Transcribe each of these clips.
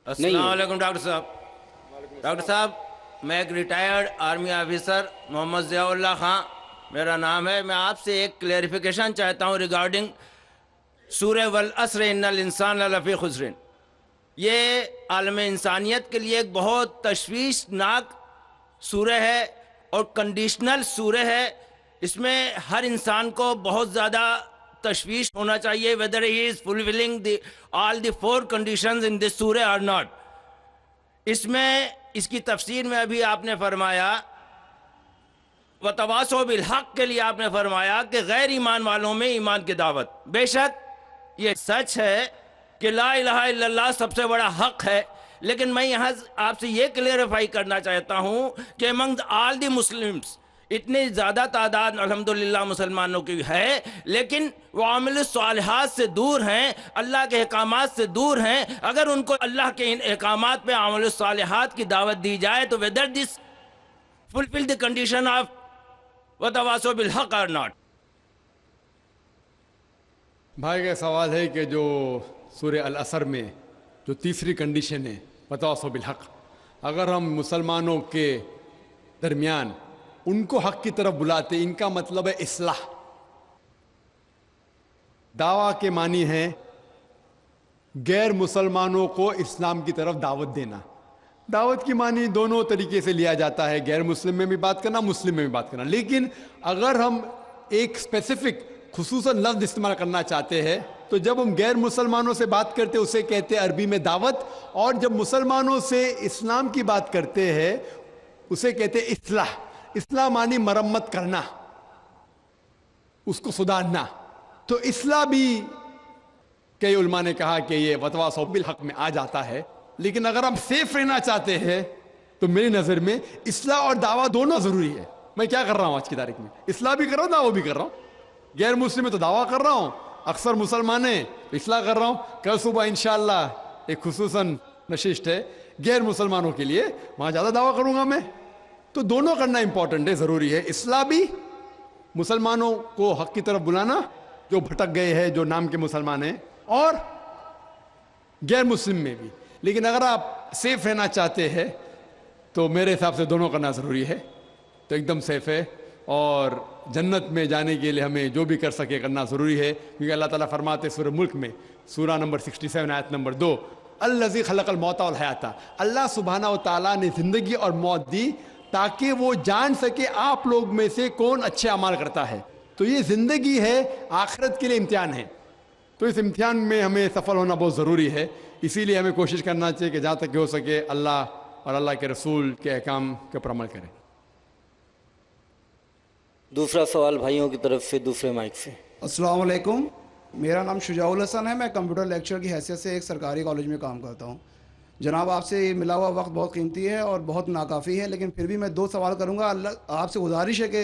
نہیں السلام ہے۔ علیکم ڈاکٹر صاحب. ڈاکٹر صاحب میں ایک ریٹائرڈ آرمی آفیسر محمد ضیاء اللہ خان میرا نام ہے. میں آپ سے ایک کلیریفیکیشن چاہتا ہوں ریگارڈنگ سورہ والعصر ان الانسان لفی خسر. یہ عالم انسانیت کے لیے ایک بہت تشویشناک سورہ ہے اور کنڈیشنل سورہ ہے. اس میں ہر انسان کو بہت زیادہ تشویش ہونا چاہیے whether he is fulfilling all the four conditions in this surah or not. اس میں اس کی تفسیر میں ابھی آپ نے فرمایا وَتَوَاصَوْا بِالْحَقِّ کے لیے آپ نے فرمایا کہ غیر ایمان والوں میں ایمان کی دعوت. بے شک یہ سچ ہے کہ لا الہ الا اللہ سب سے بڑا حق ہے، لیکن میں یہاں آپ سے یہ کلیئرفائی کرنا چاہتا ہوں کہ امنگ آل دی مسلمز اتنی زیادہ تعداد الحمدللہ مسلمانوں کی ہے، لیکن وہ عامل الصالحات سے دور ہیں، اللہ کے احکامات سے دور ہیں. اگر ان کو اللہ کے ان احکامات پہ عامل الصالحات کی دعوت دی جائے تو whether this fulfill the condition of وَتَوَاصَوْا بِالْحَقِّ or not. بھائی کا سوال ہے کہ جو سورہ العصر میں جو تیسری کنڈیشن ہے وَتَوَاصَوْا بِالْحَقِّ، اگر ہم مسلمانوں کے درمیان ان کو حق کی طرف بلاتے، ان کا مطلب ہے اصلاح. دعویٰ کے معنی ہے غیر مسلمانوں کو اسلام کی طرف دعوت دینا. دعوت کی معنی دونوں طریقے سے لیا جاتا ہے، غیر مسلم میں بھی بات کرنا، مسلم میں بھی بات کرنا. لیکن اگر ہم ایک اسپیسیفک خصوصاً لفظ استعمال کرنا چاہتے ہیں تو جب ہم غیر مسلمانوں سے بات کرتے اسے کہتے ہیں عربی میں دعوت، اور جب مسلمانوں سے اسلام کی بات کرتے ہیں اسے کہتے ہیں اصلاح. اصلاح معنی مرمت کرنا، اس کو سدھارنا. تو اصلاح بھی کئی علماء نے کہا کہ یہ وَتَوَاصَوْا بِالْحَقِّ میں آ جاتا ہے. لیکن اگر ہم سیف رہنا چاہتے ہیں تو میری نظر میں اصلاح اور دعویٰ دونوں ضروری ہے. میں کیا کر رہا ہوں آج کی تاریخ میں؟ اصلاح بھی کر رہا ہوں، دعویٰ بھی کر رہا ہوں. غیر مسلم میں تو دعویٰ کر رہا ہوں، اکثر مسلمان ہیں اصلاح کر رہا ہوں. کل صبح انشاءاللہ ایک خصوصاً نشست ہے غیر مسلمانوں کے لیے، وہاں زیادہ دعویٰ کروں گا میں. تو دونوں کرنا امپورٹنٹ ہے، ضروری ہے. اصلاح بھی، مسلمانوں کو حق کی طرف بلانا جو بھٹک گئے ہیں، جو نام کے مسلمان ہیں، اور غیر مسلم میں بھی. لیکن اگر آپ سیف رہنا چاہتے ہیں تو میرے حساب سے دونوں کرنا ضروری ہے. تو ایک دم سیف ہے، اور جنت میں جانے کے لیے ہمیں جو بھی کر سکے کرنا ضروری ہے. کیونکہ اللہ تعالیٰ فرماتے سورہ ملک میں سورہ نمبر 67 آیت نمبر 2 الذی خلق الموت والحیات، اللہ سبحانہ و تعالیٰ نے زندگی اور موت دی تاکہ وہ جان سکے آپ لوگ میں سے کون اچھے اعمال کرتا ہے. تو یہ زندگی ہے، آخرت کے لیے امتحان ہے. تو اس امتحان میں ہمیں سفل ہونا بہت ضروری ہے. اسی لیے ہمیں کوشش کرنا چاہیے کہ جہاں تک ہو سکے اللہ اور اللہ کے رسول کے احکام کے اوپر عمل کریں. دوسرا سوال بھائیوں کی طرف سے دوسرے مائک سے. السلام علیکم، میرا نام شجاع الحسن ہے. میں کمپیوٹر لیکچر کی حیثیت سے ایک سرکاری کالج میں کام کرتا ہوں. جناب آپ سے ملا ہوا وقت بہت قیمتی ہے اور بہت ناکافی ہے، لیکن پھر بھی میں 2 سوال کروں گا. اللہ آپ سے گزارش ہے کہ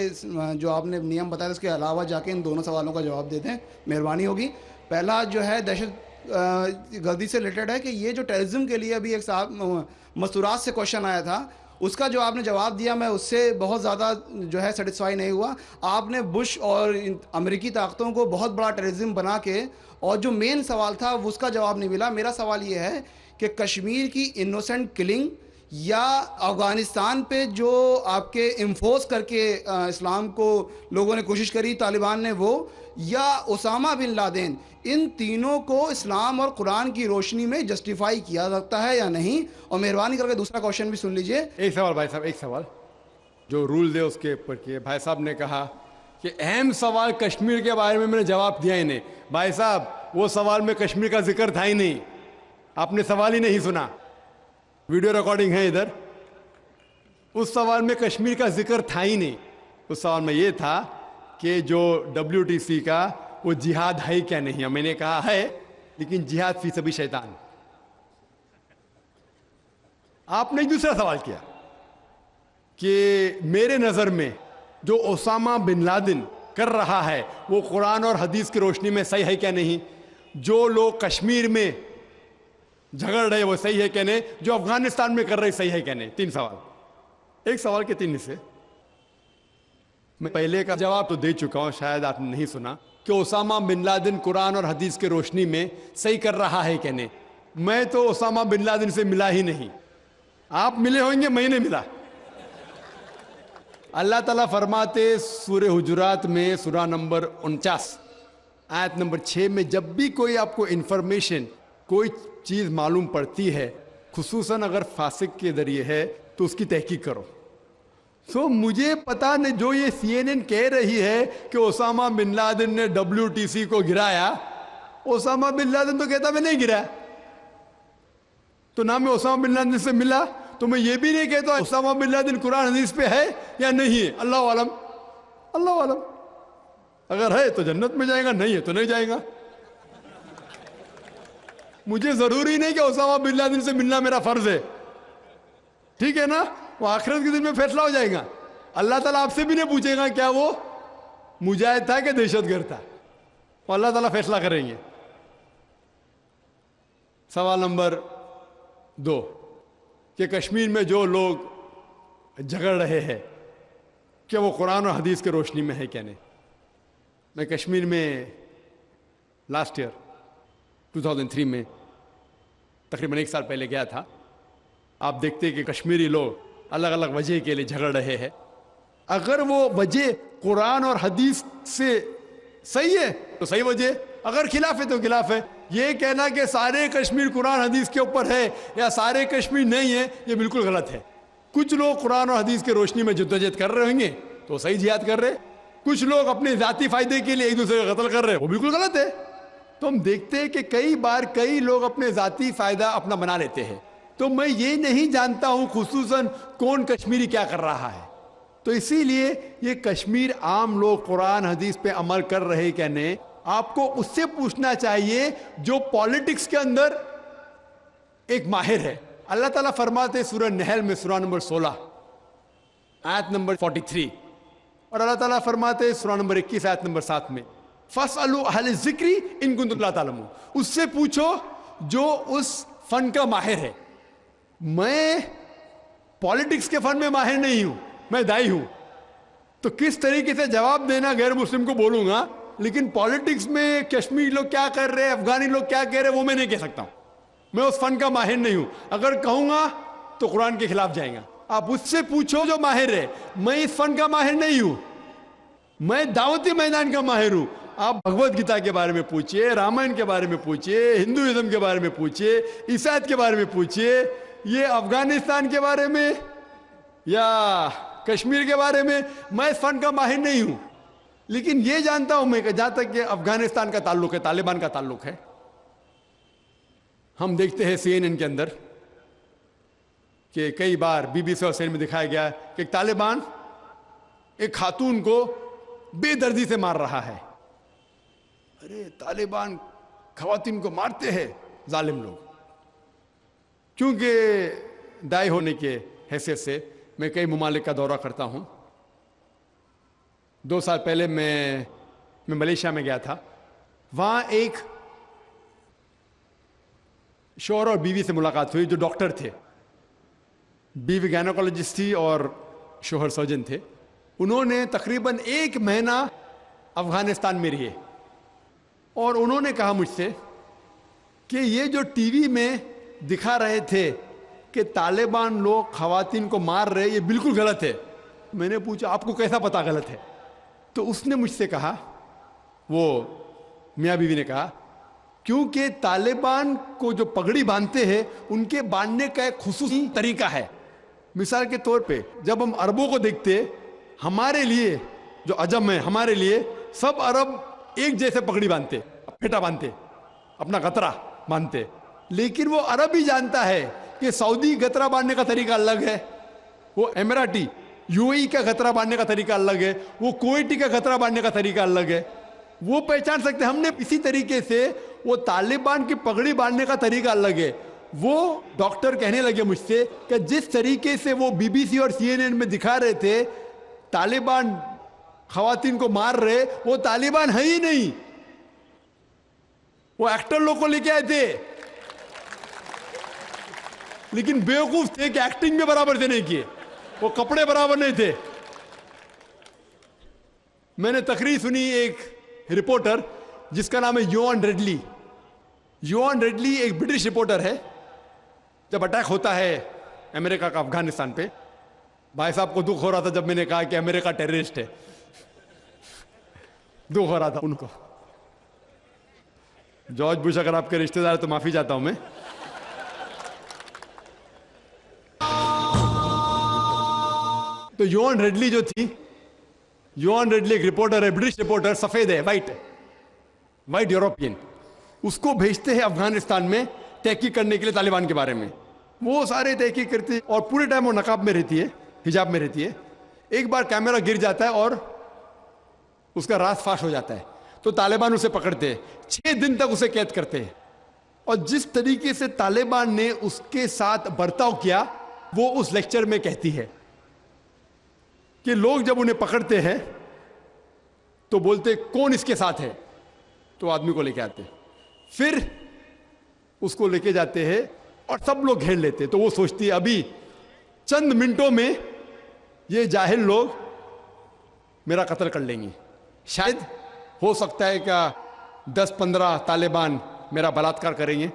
جو آپ نے نیم بتایا اس کے علاوہ جا کے ان دونوں سوالوں کا جواب دے دیں، مہربانی ہوگی. پہلا جو ہے دہشت گردی سے ریلیٹڈ ہے کہ یہ جو ٹیررزم کے لیے ابھی ایک صاحب مستورات سے کوشچن آیا تھا، اس کا جو آپ نے جواب دیا میں اس سے بہت زیادہ جو ہے سیٹسفائی نہیں ہوا. آپ نے بش اور امریکی طاقتوں کو بہت بڑا ٹیررزم بنا کے، اور جو مین سوال تھا اس کا جواب نہیں ملا. میرا سوال یہ ہے کہ کشمیر کی انوسنٹ کلنگ یا افغانستان پہ جو آپ کے انفورس کر کے اسلام کو لوگوں نے کوشش کری طالبان نے، وہ یا اسامہ بن لادن، ان تینوں کو اسلام اور قرآن کی روشنی میں جسٹیفائی کیا سکتا ہے یا نہیں؟ اور مہربانی کر کے دوسرا کوشچن بھی سن لیجئے. ایک سوال بھائی صاحب، ایک سوال جو رول ہے اس کے اوپر کیے. بھائی صاحب نے کہا کہ اہم سوال کشمیر کے بارے میں نے جواب دیا ہی نہیں. بھائی صاحب وہ سوال میں کشمیر کا ذکر تھا ہی نہیں، آپ نے سوال ہی نہیں سنا. ویڈیو ریکارڈنگ ہے ادھر. اس سوال میں کشمیر کا ذکر تھا ہی نہیں. اس سوال میں یہ تھا کہ جو WTC کا وہ جہاد ہے کیا نہیں. میں نے کہا ہے، لیکن جہاد فی سبیل شیطان. آپ نے دوسرا سوال کیا کہ میرے نظر میں جو اسامہ بن لادن کر رہا ہے وہ قرآن اور حدیث کی روشنی میں صحیح ہے کیا نہیں. جو لوگ کشمیر میں جھگڑ رہے وہ صحیح ہے کیا نہیں. جو افغانستان میں کر رہے صحیح ہے کیا نہیں. 3 سوال، ایک سوال کے 3 حصے. میں پہلے کا جواب تو دے چکا ہوں، شاید آپ نے نہیں سنا، کہ اسامہ بن لادن قرآن اور حدیث کی روشنی میں صحیح کر رہا ہے کہ نہیں. میں تو اسامہ بن لادن سے ملا ہی نہیں. آپ ملے ہوں گے, میں نہیں ملا. اللہ تعالیٰ فرماتے سورہ حجرات میں سورہ نمبر 49 آیت نمبر 6 میں, جب بھی کوئی آپ کو انفارمیشن کوئی چیز معلوم پڑتی ہے, خصوصاً اگر فاسق کے ذریعے ہے, تو اس کی تحقیق کرو. سو مجھے پتا نہیں, جو یہ CNN کہہ رہی ہے کہ اسامہ بن لادن نے WTC کو گرایا, اسامہ بن لادن تو کہتا میں نہیں گرایا. تو نہ میں اسامہ بن لادن سے ملا, تو میں یہ بھی نہیں کہتا اسامہ بن لادن قرآن حدیث پہ ہے یا نہیں ہے. اللہ عالم, اللہ عالم. اگر ہے تو جنت میں جائے گا, نہیں ہے تو نہیں جائے گا. مجھے ضروری نہیں کہ اسامہ بن لادن سے ملنا میرا فرض ہے, ٹھیک ہے نا. وہ آخرت کے دن میں فیصلہ ہو جائے گا. اللہ تعالیٰ آپ سے بھی نہیں پوچھے گا کیا وہ مجاہد تھا کہ دہشت گرد تھا, وہ اللہ تعالیٰ فیصلہ کریں گے. سوال نمبر 2 کہ کشمیر میں جو لوگ جھگڑ رہے ہیں کیا وہ قرآن اور حدیث کے روشنی میں ہے کیا نہیں. میں کشمیر میں لاسٹ ایئر 2003 میں تقریباً 1 سال پہلے گیا تھا. آپ دیکھتے کہ کشمیری لوگ الگ الگ وجہ کے لیے جھگڑ رہے ہیں. اگر وہ وجہ قرآن اور حدیث سے صحیح ہے تو صحیح وجہ, اگر خلاف ہے تو خلاف ہے. یہ کہنا کہ سارے کشمیر قرآن حدیث کے اوپر ہے یا سارے کشمیر نہیں ہے, یہ بالکل غلط ہے. کچھ لوگ قرآن اور حدیث کے روشنی میں جدوجہد کر رہے ہوں گے تو صحیح جہاد کر رہے, کچھ لوگ اپنے ذاتی فائدے کے لیے ایک دوسرے کا قتل کر رہے, وہ بالکل غلط ہے. تو ہم دیکھتے ہیں کہ کئی بار کئی لوگ اپنے ذاتی فائدہ اپنا بنا لیتے ہیں. تو میں یہ نہیں جانتا ہوں خصوصاً کون کشمیری کیا کر رہا ہے. تو اسی لیے یہ کشمیر عام لوگ قرآن حدیث پہ عمل کر رہے کیا نہیں, آپ کو اس سے پوچھنا چاہیے جو پالیٹکس کے اندر ایک ماہر ہے. اللہ تعالیٰ فرماتے سورہ نحل میں سورہ نمبر 16 آیت نمبر 43, اور اللہ تعالیٰ فرماتے سورہ نمبر 21 آیت نمبر 7 میں فَاسْأَلُوا أَهْلَ الذِّكْرِ إِن كُنتُمْ لَا تَعْلَمُونَ. اس سے پوچھو جو اس فن کا ماہر ہے. میں پالیٹکس کے فن میں ماہر نہیں ہوں, میں دائی ہوں. تو کس طریقے سے جواب دینا غیر مسلم کو بولوں گا, لیکن پالیٹکس میں کشمیری لوگ کیا کر رہے ہیں, افغانی لوگ کیا کہہ رہے ہیں, وہ میں نہیں کہہ سکتا ہوں. میں اس فن کا ماہر نہیں ہوں. اگر کہوں گا تو قرآن کے خلاف جائیں گا. آپ اس سے پوچھو جو ماہر ہے. میں اس فن کا ماہر نہیں ہوں, میں دعوتی میدان کا ماہر ہوں. آپ بھگوت گیتا کے بارے میں پوچھئے, رامائن کے بارے میں پوچھئے, ہندوازم کے بارے میں پوچھئے, عیسائیت کے بارے میں پوچھئے, یہ افغانستان کے بارے میں یا کشمیر کے بارے میں. میں اس فن کا ماہر نہیں ہوں, لیکن یہ جانتا ہوں میں کہ جہاں تک کہ افغانستان کا تعلق ہے, طالبان کا تعلق ہے, ہم دیکھتے ہیں CNN کے اندر کہ کئی بار BBC اور CNN میں دکھایا گیا کہ طالبان ایک خاتون کو بے دردی سے مار رہا ہے. ارے طالبان خواتین کو مارتے ہیں ظالم لوگ. کیونکہ دائی ہونے کے حیثیت سے میں کئی ممالک کا دورہ کرتا ہوں. 2 سال پہلے میں ملیشیا میں گیا تھا. وہاں ایک شوہر اور بیوی سے ملاقات ہوئی جو ڈاکٹر تھے. بیوی گائنوکالوجسٹ تھی اور شوہر سرجن تھے. انہوں نے تقریباً 1 مہینہ افغانستان میں رہے, اور انہوں نے کہا مجھ سے کہ یہ جو ٹی وی میں دکھا رہے تھے کہ طالبان لوگ خواتین کو مار رہے, یہ بالکل غلط ہے. میں نے پوچھا آپ کو کیسا پتا غلط ہے؟ تو اس نے مجھ سے کہا, وہ میاں بیوی نے کہا, کیونکہ طالبان کو جو پگڑی باندھتے ہیں ان کے باندھنے کا ایک خصوصی طریقہ ہے. مثال کے طور پہ جب ہم عربوں کو دیکھتے, ہمارے لیے جو عجم ہے, ہمارے لیے سب عرب ایک جیسے پگڑی باندھتے, پھیٹا باندھتے, اپنا گترا باندھتے. لیکن وہ عرب ہی جانتا ہے کہ سعودی گترا باندھنے کا طریقہ الگ ہے, وہ اماراتی UAE کا گترا باندھنے کا طریقہ الگ ہے, وہ کویٹی کا گترا باندھنے کا طریقہ الگ ہے. وہ پہچان سکتے. ہم نے اسی طریقے سے وہ طالبان کی پگڑی باندھنے کا طریقہ الگ ہے. وہ ڈاکٹر کہنے لگے مجھ سے کہ جس طریقے سے وہ BBC اور CNN میں دکھا رہے تھے طالبان خواتین کو مار رہے, وہ طالبان ہے ہی نہیں, وہ ایکٹر لوگ کو لے کے آئے تھے, لیکن بیوقوف تھے کہ ایکٹنگ میں برابر سے نہیں کیے, وہ کپڑے برابر نہیں تھے. میں نے تقریر سنی ایک رپورٹر جس کا نام ہے یوان ریڈلی. یوان ریڈلی ایک برٹش رپورٹر ہے. جب اٹیک ہوتا ہے امریکہ کا افغانستان پہ, بھائی صاحب کو دکھ ہو رہا تھا جب میں نے کہا کہ امریکہ ٹیررسٹ ہے, دکھ ہو رہا تھا ان کو. جارج بش اگر آپ کے رشتہ دار تو معافی چاہتا ہوں میں. تو یوان ریڈلی جو تھی, یوان ریڈلی ایک رپورٹر ہے, برٹش رپورٹر, سفید ہے, وائٹ یورپین. اس کو بھیجتے ہیں افغانستان میں تحقیق کرنے کے لیے طالبان کے بارے میں. وہ سارے تحقیق کرتے ہیں اور پورے ٹائم وہ نقاب میں رہتی ہے, حجاب میں رہتی ہے. ایک بار کیمرہ گر جاتا ہے اور اس کا راز فاش ہو جاتا ہے, تو طالبان اسے پکڑتے ہیں, 6 دن تک اسے قید کرتے ہیں. اور جس طریقے سے طالبان نے اس کے ساتھ برتاؤ کیا وہ اس لیکچر میں کہتی ہے کہ لوگ جب انہیں پکڑتے ہیں تو بولتے کون اس کے ساتھ ہے, تو آدمی کو لے کے آتے, پھر اس کو لے کے جاتے ہیں اور سب لوگ گھیر لیتے. تو وہ سوچتی ہے ابھی چند منٹوں میں یہ جاہل لوگ میرا قتل کر لیں گے, شاید ہو سکتا ہے کہ 10-15 طالبان میرا بلاತ್کار کریں گے.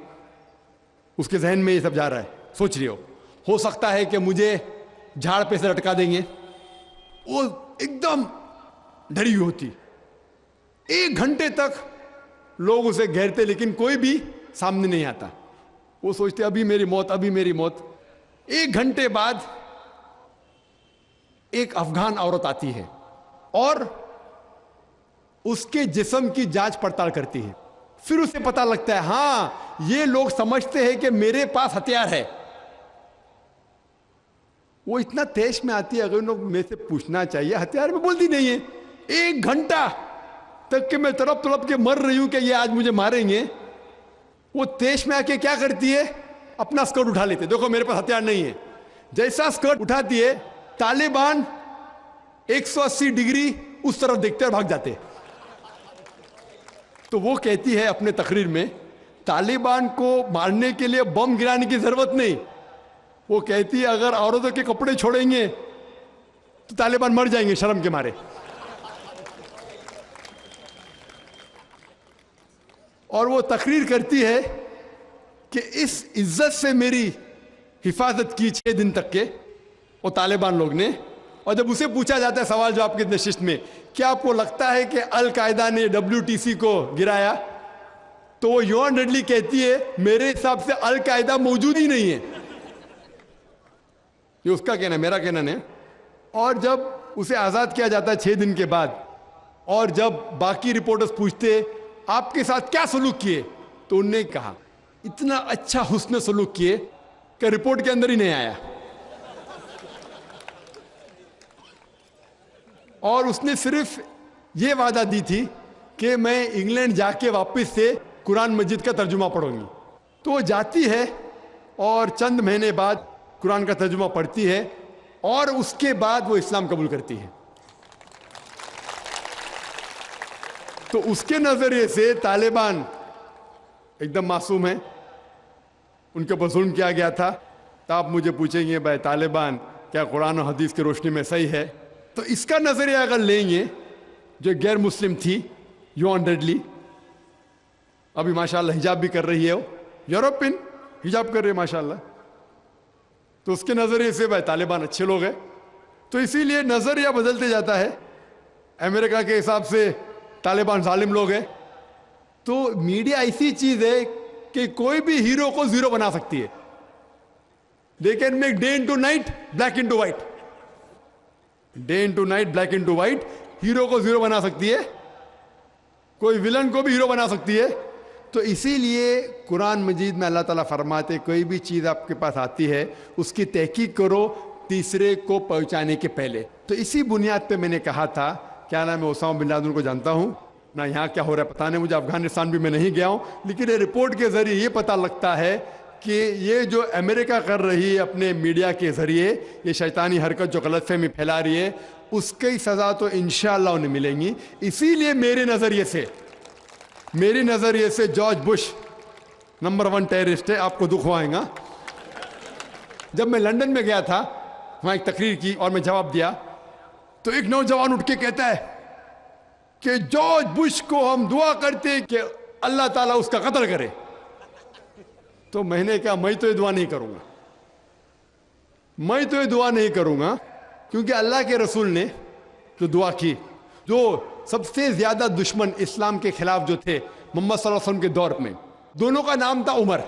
اس کے ذہن میں یہ سب جا رہا ہے, سوچ رہی ہو سکتا ہے کہ مجھے جھاڑ پہ سے لٹکا دیں گے. وہ ایک دم ڈری ہوتی. 1 گھنٹے تک لوگ اسے گھیرتے لیکن کوئی بھی سامنے نہیں آتا. وہ سوچتے ابھی میری موت, ابھی میری موت. 1 گھنٹے بعد ایک افغان عورت آتی ہے اور اس کے جسم کی جانچ پڑتال کرتی ہے. پھر اسے پتا لگتا ہے ہاں یہ لوگ سمجھتے ہیں کہ میرے پاس ہتھیار ہے. وہ اتنا تیش میں آتی ہے, اگر لوگ میں سے پوچھنا چاہیے ہتھیار میں, بولتی نہیں ہے. 1 گھنٹہ تک کہ میں تڑپ کے مر رہی ہوں کہ یہ آج مجھے ماریں گے. وہ تیش میں آ کے کیا کرتی ہے, اپنا اسکرٹ اٹھا لیتے, دیکھو میرے پاس ہتھیار نہیں ہے. جیسا اسکرٹ اٹھاتی ہے طالبان 180 ڈگری اس طرف دیکھتے اور بھاگ جاتے. تو وہ کہتی ہے اپنے تقریر میں طالبان کو مارنے کے لیے بم گرانے کی ضرورت نہیں. وہ کہتی ہے اگر عورتوں کے کپڑے چھوڑیں گے تو طالبان مر جائیں گے شرم کے مارے. اور وہ تقریر کرتی ہے کہ اس عزت سے میری حفاظت کی 6 دن تک کے وہ طالبان لوگ نے. اور جب اسے پوچھا جاتا ہے سوال جواب کی نشست میں کیا آپ کو لگتا ہے کہ القاعدہ نے WTC کو گرایا, تو وہ یوان ریڈلی کہتی ہے میرے حساب سے القاعدہ موجود ہی نہیں ہے. یہ اس کا کہنا ہے, میرا کہنا نہیں. اور جب اسے آزاد کیا جاتا ہے 6 دن کے بعد, اور جب باقی رپورٹرز پوچھتے آپ کے ساتھ کیا سلوک کیے, تو انہوں نے کہا اتنا اچھا حسن سلوک کیے کہ رپورٹ کے اندر ہی نہیں آیا. اور اس نے صرف یہ وعدہ دی تھی کہ میں انگلینڈ جا کے واپس سے قرآن مجید کا ترجمہ پڑھوں گی. تو وہ جاتی ہے اور چند مہینے بعد قرآن کا ترجمہ پڑھتی ہے اور اس کے بعد وہ اسلام قبول کرتی ہے. تو اس کے نظریے سے طالبان ایک دم معصوم ہیں, ان کے اوپر ظلم کیا گیا تھا. تو آپ مجھے پوچھیں گے بھائی طالبان کیا قرآن و حدیث کی روشنی میں صحیح ہے؟ تو اس کا نظریہ اگر لیں گے, جو غیر مسلم تھی یوان ریڈلی, ابھی ماشاءاللہ حجاب بھی کر رہی ہے, وہ یورپین حجاب کر رہی ہے ماشاءاللہ, تو اس کے نظریے سے بھائی طالبان اچھے لوگ ہیں. تو اسی لیے نظریہ بدلتے جاتا ہے. امریکہ کے حساب سے طالبان ظالم لوگ ہیں. تو میڈیا ایسی چیز ہے کہ کوئی بھی ہیرو کو زیرو بنا سکتی ہے. They can make day into night, black into white. Day into night, black into white. Hero کو زیرو بنا سکتی ہے, کوئی ولن کو بھی ہیرو بنا سکتی ہے. تو اسی لیے قرآن مجید میں اللہ تعالیٰ فرماتے کوئی بھی چیز آپ کے پاس آتی ہے اس کی تحقیق کرو تیسرے کو پہنچانے کے پہلے. تو اسی بنیاد پہ میں نے کہا تھا, کیا نام ہے, اسامہ بن لادن کو جانتا ہوں نہ, یہاں کیا ہو رہا ہے پتہ نہیں مجھے, افغانستان بھی میں نہیں گیا ہوں, لیکن یہ رپورٹ کے ذریعے یہ پتہ لگتا ہے کہ یہ جو امریکہ کر رہی ہے اپنے میڈیا کے ذریعے یہ شیطانی حرکت جو غلط فہمی پھیلا رہی ہے, اس کی سزا تو انشاءاللہ انہیں ملیں گی. اسی لیے میرے نظریے سے جارج بش نمبر 1 ٹیررسٹ ہے. آپ کو دکھ ہوئے گا. جب میں لندن میں گیا تھا, وہاں ایک تقریر کی اور میں جواب دیا, تو ایک نوجوان اٹھ کے کہتا ہے کہ جارج بش کو ہم دعا کرتے کہ اللہ تعالیٰ اس کا قتل کرے. تو میں نے کہا میں تو یہ دعا نہیں کروں گا، میں تو یہ دعا نہیں کروں گا، کیونکہ اللہ کے رسول نے جو دعا کی، جو سب سے زیادہ دشمن اسلام کے خلاف جو تھے محمد صلی اللہ علیہ وسلم کے دور میں، دونوں کا نام تھا عمر،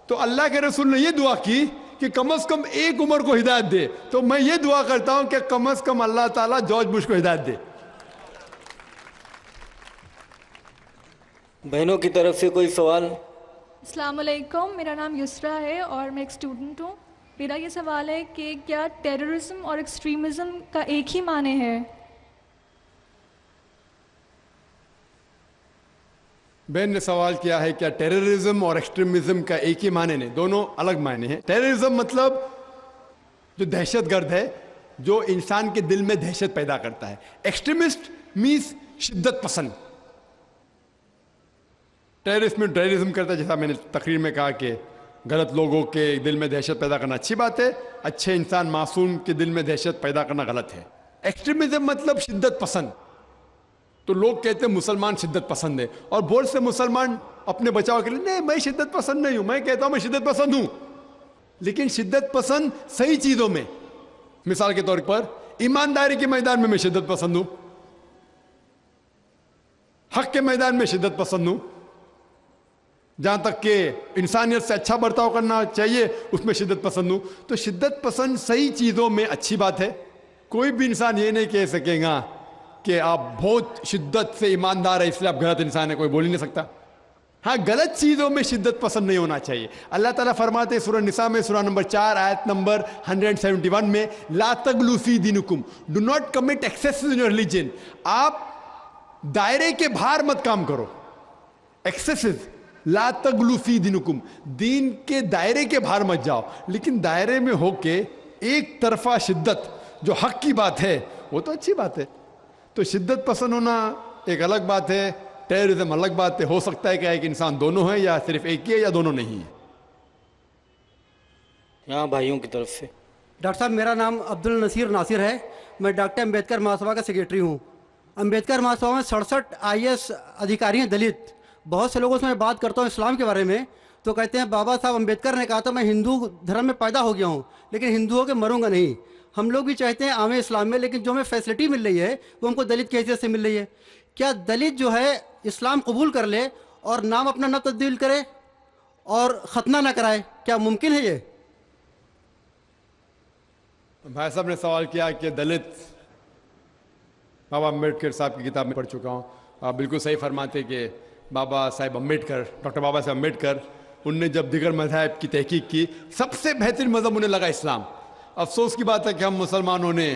تو اللہ کے رسول نے یہ دعا کی کہ کم از کم ایک عمر کو ہدایت دے، تو میں یہ دعا کرتا ہوں کہ کم از کم اللہ تعالیٰ جارج بش کو ہدایت دے۔ بہنوں کی طرف سے کوئی سوال؟ السلام علیکم، میرا نام یسرا ہے اور میں ایک اسٹوڈنٹ ہوں۔ میرا یہ سوال ہے کہ کیا ٹیررزم اور ایکسٹریمزم کا ایک ہی معنی ہے؟ بہن نے سوال کیا ہے کیا ٹیررزم اور ایکسٹریمزم کا ایک ہی معنی نہیں، دونوں الگ معنی ہیں۔ ٹیررزم مطلب جو دہشت گرد ہے، جو انسان کے دل میں دہشت پیدا کرتا ہے۔ ایکسٹریمسٹ مینس شدت پسند۔ ٹیررسٹ میں ٹیررزم کرتا ہے، جیسا میں نے تقریر میں کہا کہ غلط لوگوں کے دل میں دہشت پیدا کرنا اچھی بات ہے، اچھے انسان معصوم کے دل میں دہشت پیدا کرنا غلط ہے۔ ایکسٹریمزم مطلب شدت پسند۔ تو لوگ کہتے ہیں مسلمان شدت پسند ہے، اور بہت سے مسلمان اپنے بچاؤ کے لیے نہیں میں شدت پسند نہیں ہوں، میں کہتا ہوں میں شدت پسند ہوں، لیکن شدت پسند صحیح چیزوں میں۔ مثال کے طور پر ایمانداری کے میدان میں شدت پسند ہوں، حق کے میدان میں شدت پسند ہوں، جہاں تک کہ انسانیت سے اچھا برتاؤ کرنا چاہیے اس میں شدت پسند ہوں۔ تو شدت پسند صحیح چیزوں میں اچھی بات ہے۔ کوئی بھی انسان یہ نہیں کہہ سکے گا کہ آپ بہت شدت سے ایماندار ہے اس لیے آپ غلط انسان ہے، کوئی بول ہی نہیں سکتا۔ ہاں غلط چیزوں میں شدت پسند نہیں ہونا چاہیے۔ اللہ تعالیٰ فرماتے ہیں سورہ نساء میں سورہ نمبر 4 آیت نمبر 171 میں لا تغلوا فی دینکم، do not commit excess in your religion, آپ دائرے کے باہر مت کام کرو۔ ایکسیسز، لا تغلوا فی دینکم، دین کے دائرے کے باہر مت جاؤ، لیکن دائرے میں ہو کے ایک طرفہ شدت جو حق کی بات ہے وہ تو اچھی بات ہے۔ تو شدت پسند ہونا ایک الگ بات ہے، ٹیررزم الگ بات ہے۔ ہو سکتا ہے کہ ایک انسان دونوں ہے یا صرف ایک ہی ہے یا دونوں نہیں ہے۔ یہاں بھائیوں کی طرف سے۔ ڈاکٹر صاحب میرا نام عبد النصیر ناصر ہے، میں ڈاکٹر امبیڈکر مہاسبھا کا سیکریٹری ہوں۔ امبیڈکر مہاسبھا میں 67 IAS ادھیکاری ہیں دلت۔ بہت سے لوگوں سے میں بات کرتا ہوں اسلام کے بارے میں تو کہتے ہیں بابا صاحب امبیڈکر نے کہا تھا میں ہندو دھرم میں پیدا ہو گیا ہوں لیکن ہندو ہو کے مروں گا نہیں۔ ہم لوگ بھی چاہتے ہیں عام اسلام میں، لیکن جو ہمیں فیسلٹی مل رہی ہے وہ ہم کو دلت کی حیثیت سے مل رہی ہے۔ کیا دلت جو ہے اسلام قبول کر لے اور نام اپنا نہ تبدیل کرے اور ختنہ نہ کرائے، کیا ممکن ہے یہ؟ بھائی صاحب نے سوال کیا کہ دلت، بابا امبیڈکر صاحب کی کتاب میں پڑھ چکا ہوں، آپ بالکل صحیح فرماتے کہ بابا صاحب امبیڈکر، ڈاکٹر بابا صاحب امبیڈکر، ان نے جب دیگر مذاہب کی تحقیق کی سب سے بہترین مذہب انہیں لگا اسلام۔ افسوس کی بات ہے کہ ہم مسلمانوں نے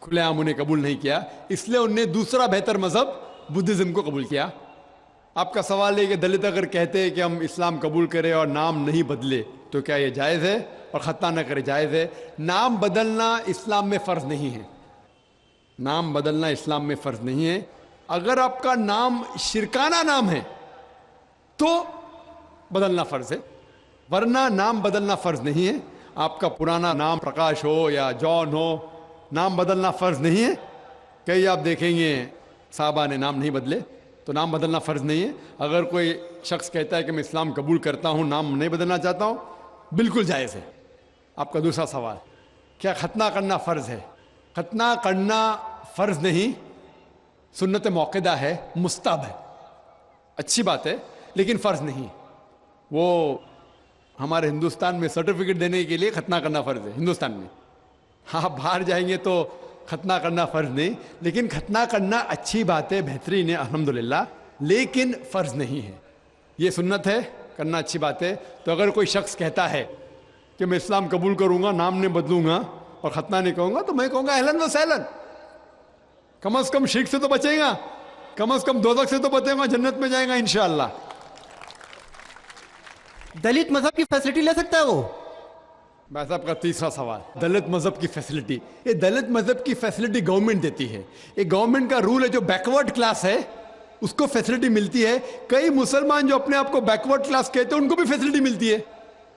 کھلے عام انہیں قبول نہیں کیا، اس لیے انہوں نے دوسرا بہتر مذہب بدھزم کو قبول کیا۔ آپ کا سوال ہے کہ دلت اگر کہتے ہیں کہ ہم اسلام قبول کریں اور نام نہیں بدلے تو کیا یہ جائز ہے، اور ختنہ نہ کرے جائز ہے؟ نام بدلنا اسلام میں فرض نہیں ہے، نام بدلنا اسلام میں فرض نہیں ہے۔ اگر آپ کا نام شرکانہ نام ہے تو بدلنا فرض ہے، ورنہ نام بدلنا فرض نہیں ہے۔ آپ کا پرانا نام پرکاش ہو یا جان ہو، نام بدلنا فرض نہیں ہے۔ کئی آپ دیکھیں گے صحابہ نے نام نہیں بدلے، تو نام بدلنا فرض نہیں ہے۔ اگر کوئی شخص کہتا ہے کہ میں اسلام قبول کرتا ہوں، نام نہیں بدلنا چاہتا ہوں، بالکل جائز ہے۔ آپ کا دوسرا سوال، کیا ختنہ کرنا فرض ہے؟ ختنہ کرنا فرض نہیں، سنت موقدہ ہے، مستحب ہے، اچھی بات ہے، لیکن فرض نہیں۔ وہ ہمارے ہندوستان میں سرٹیفکیٹ دینے کے لیے ختنہ کرنا فرض ہے ہندوستان میں۔ آپ باہر جائیں گے تو ختنہ کرنا فرض نہیں، لیکن ختنہ کرنا اچھی بات ہے، بہترین ہے الحمدللہ، لیکن فرض نہیں ہے۔ یہ سنت ہے، کرنا اچھی بات ہے۔ تو اگر کوئی شخص کہتا ہے کہ میں اسلام قبول کروں گا، نام نہیں بدلوں گا اور ختنہ نہیں کہوں گا، تو میں کہوں گا اہلاً و سہلاً، کم از کم شرک سے تو بچے گا، کم از کم دوزخ سے تو بچے گا، جنت میں جائے گا انشاءاللہ۔ دلت مذہب کی فیسلٹی لے سکتا ہے وہ؟ بھائی صاحب کا تیسرا سوال، دلت مذہب کی فیسلٹی، یہ دلت مذہب کی فیسلٹی گورنمنٹ دیتی ہے۔ یہ گورنمنٹ کا رول ہے، جو بیکورڈ کلاس ہے اس کو فیسلٹی ملتی ہے۔ کئی مسلمان جو اپنے آپ کو بیکورڈ کلاس کہتے ہیں ان کو بھی فیسلٹی ملتی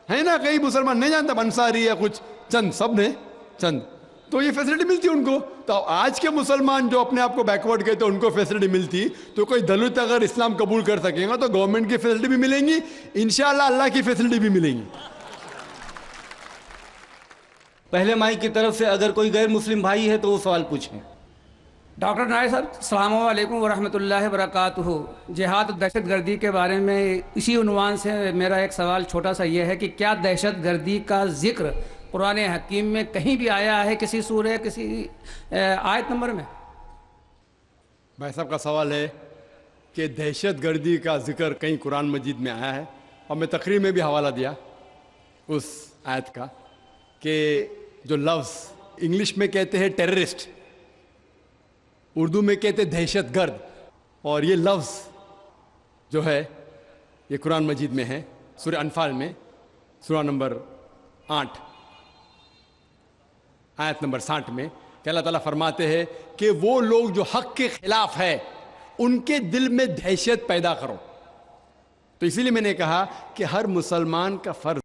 ہے نا۔ کئی مسلمان نہیں جانتا انصاری ہے کچھ چند، سب نے چند، تو یہ فیسلٹی ملتی ان کو. تو آج کے مسلمان جو اپنے آپ کو بیکورڈ کہتے ہیں ان کو فیسلٹی ملتی, تو کوئی دلت اگر اسلام قبول کر سکے گا تو گورنمنٹ کی فیسلٹی بھی ملیں گی, انشاءاللہ اللہ کی فیسلٹی بھی ملیں گی. پہلے مائی کی طرف سے اگر کوئی غیر مسلم بھائی ہے تو وہ سوال پوچھیں. ڈاکٹر نائر صاحب السلام علیکم ورحمۃ اللہ وبرکاتہ. جہاد و دہشت گردی کے بارے میں اسی عنوان سے میرا ایک سوال چھوٹا سا یہ ہے کہ کیا دہشت گردی کا ذکر قرآن حکیم میں کہیں بھی آیا ہے, کسی سورہ, کسی آیت نمبر میں؟ بھائی صاحب کا سوال ہے کہ دہشت گردی کا ذکر کہیں قرآن مجید میں آیا ہے, اور میں تقریر میں بھی حوالہ دیا اس آیت کا کہ جو لفظ انگلش میں کہتے ہیں ٹیررسٹ, اردو میں کہتے ہیں دہشت گرد, اور یہ لفظ جو ہے یہ قرآن مجید میں ہے سورہ انفال میں, سورہ نمبر 8 آیت نمبر 60 میں, کہ اللہ تعالیٰ فرماتے ہیں کہ وہ لوگ جو حق کے خلاف ہے ان کے دل میں دہشت پیدا کرو. تو اسی لیے میں نے کہا کہ ہر مسلمان کا فرض